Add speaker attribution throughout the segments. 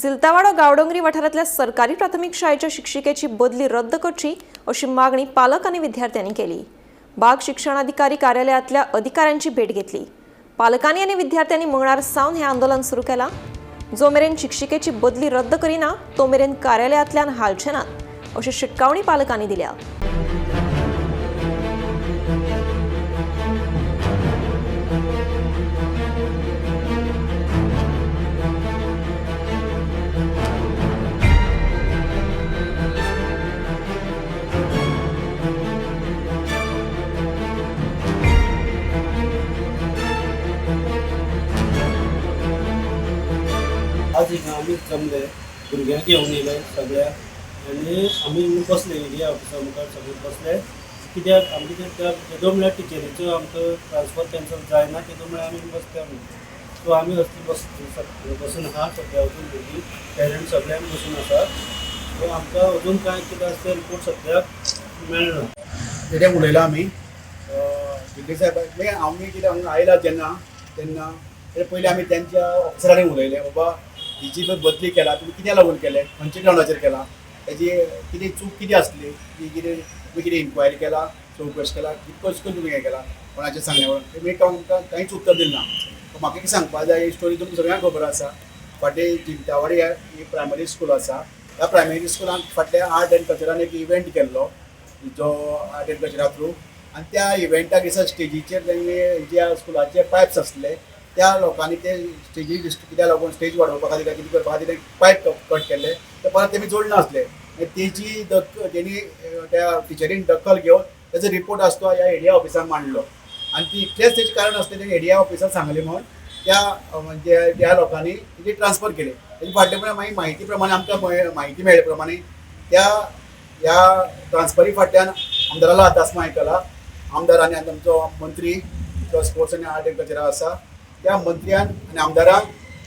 Speaker 1: जिलतावाडो गावडोंगरी वाठारांतल्या सरकारी प्राथमिक शाळेच्या शिक्षिकेची बदली रद्द करची अशी मागणी पालक आनी विद्यार्थ्यांनी केली। बाग शिक्षणाधिकारी कार्यालयातल्या अधिकाऱ्यांची भेट घेतली। पालकांनी आनी विद्यार्थ्यांनी मंगळार सावन हे आंदोलन सुरू केला। जो मेरेन शिक्षिकेची बदली रद्द करिना तो मेरेन कार्यालयातल्यान हालचे नात अशी शिटकावणी पालकांनी दिल्या।
Speaker 2: आज आम्ही जमले भुरग्यांक घेवन येयले सगळ्या आनी आमी बसले एरिया ऑफिसा मुखार सगळे बसले कित्याक आमचे तेदो म्हळ्यार टिचरीचो आमकां ट्रान्सफर कॅन्सल जायना तेदो म्हळ्यार आमी बसता सो आमी असली बसून आहा सद्या अजून भुरगीं पेरंट्स सगळ्यांक बसून आसात। सो आमकां अजून कांय कितें आसा तें रिपोर्ट सद्याक मेळना।
Speaker 3: तें उलयला आमी दिल्ली साहेब आमी कितें हांगा आयला तेन्ना पयलीं आमी तेंच्या ऑफिसरांनी उलयलें बाबा हिची बदली केला तुमी कित्या लागून केलें खंयच्या ग्रावंडाचेर केला तेजी कितें चूक कितें आसली ती कितें इन्क्वायरी केला चवकशी केला कशें करून तुमी हें केला कोणाचें सांगण्या वरून तुमी आमकां कांयच उत्तर दिलें ना। म्हाका कितें सांगपा जाय ही स्टोरी तुमकां सगळ्यांक खबर आसा। फाटीं जिंतावाडी ही प्रायमरी स्कूल आसा ह्या प्रायमरी स्कुलान फाटल्या आर्ट एंड कल्चरान एक इव्हेंट केल्लो जो आर्ट एंड कल्चरा थ्रू आनी त्या इव्हेंटाक दिसा स्टेजीचेर ज्या स्कुलाचे पायप्स आसले त्या लोकांनी ते स्टेजी कित्याक लागून स्टेज वाडोवपा खातीर कितें करपा खातीर पायप कट केल्ले ते परत तेमी जोडना आसले तेजी तेणी त्या टिचरीन दखल घेवन तेजो रिपोर्ट आसा तो ह्या एरिया ऑफिसान मांडलो आनी ती इतलेंच तेजें कारण आसलें तेणी एरिया ऑफिसान सांगलें म्हणून त्या लोकांनी तेजी ट्रान्सफर केली। तेजे फाटल्या मागीर म्हायती प्रमाणे आमकां म्हायती मेळ्ळे प्रमाणे ह्या ट्रान्सफरी फाटल्यान आमदाराला हात आसमा आयकला। आमदारांनी आनी आमचो मंत्री जो स्पोर्ट्स आनी आर्ट एंड कल्चरा आसा त्या मंत्र्यान आनी आमदारांक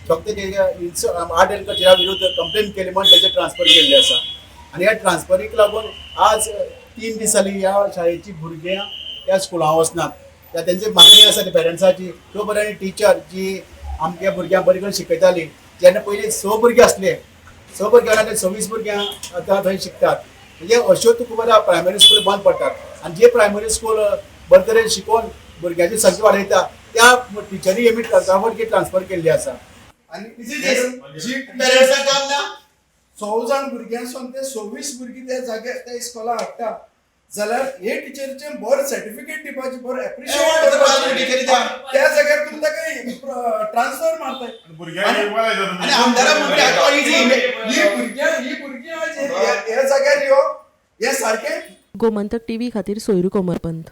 Speaker 3: फक्त आर्ट एंड कल्चरा विरुद्ध कंप्लेन केली म्हणून तेजे ट्रान्सफर केल्ली आसा आनी ह्या ट्रान्सफरीक लागून आज 3 दीस जालीं ह्या शाळेची भुरग्यां त्या स्कुलां वचनात। त्या तेंची मागणी आसा ती पेरंट्साची त्यो बरें टिचर जी आमच्या भुरग्यांक बरी करून शिकयताली जेन्ना पयलीं 6 भुरगीं आसले 6 भुरग्यां 26 भुरग्यां आतां थंय शिकतात म्हणजे अश्यो तुका बरो प्रायमरी स्कूल बंद पडटात आनी जे प्रायमरी स्कूल बरे तरेन शिकोवन भुरग्यांची संख्या वाडयता त्या टिचरी आमी ट्रान्सफर केल्ली आसा
Speaker 4: आनी जी पेरंट्सांक काम ना 100 जाण भुरग्यांसून ते 26 भुरगीं त्या जाग्यार त्या इस्कॉला हाडटा जाल्यार हे टिचरीचे बरें सर्टिफिकेट दिवपाचे बरें एप्रिशिएट करपाचें त्या जाग्यार तुमी ताका ट्रान्सफर मारताय आनी आमदाराक म्हणटा ही भुरगीं आज ह्या जाग्यार यो हे सारकें।
Speaker 5: गोमंतक टीव्ही खातीर सोयरू कोमरपंत।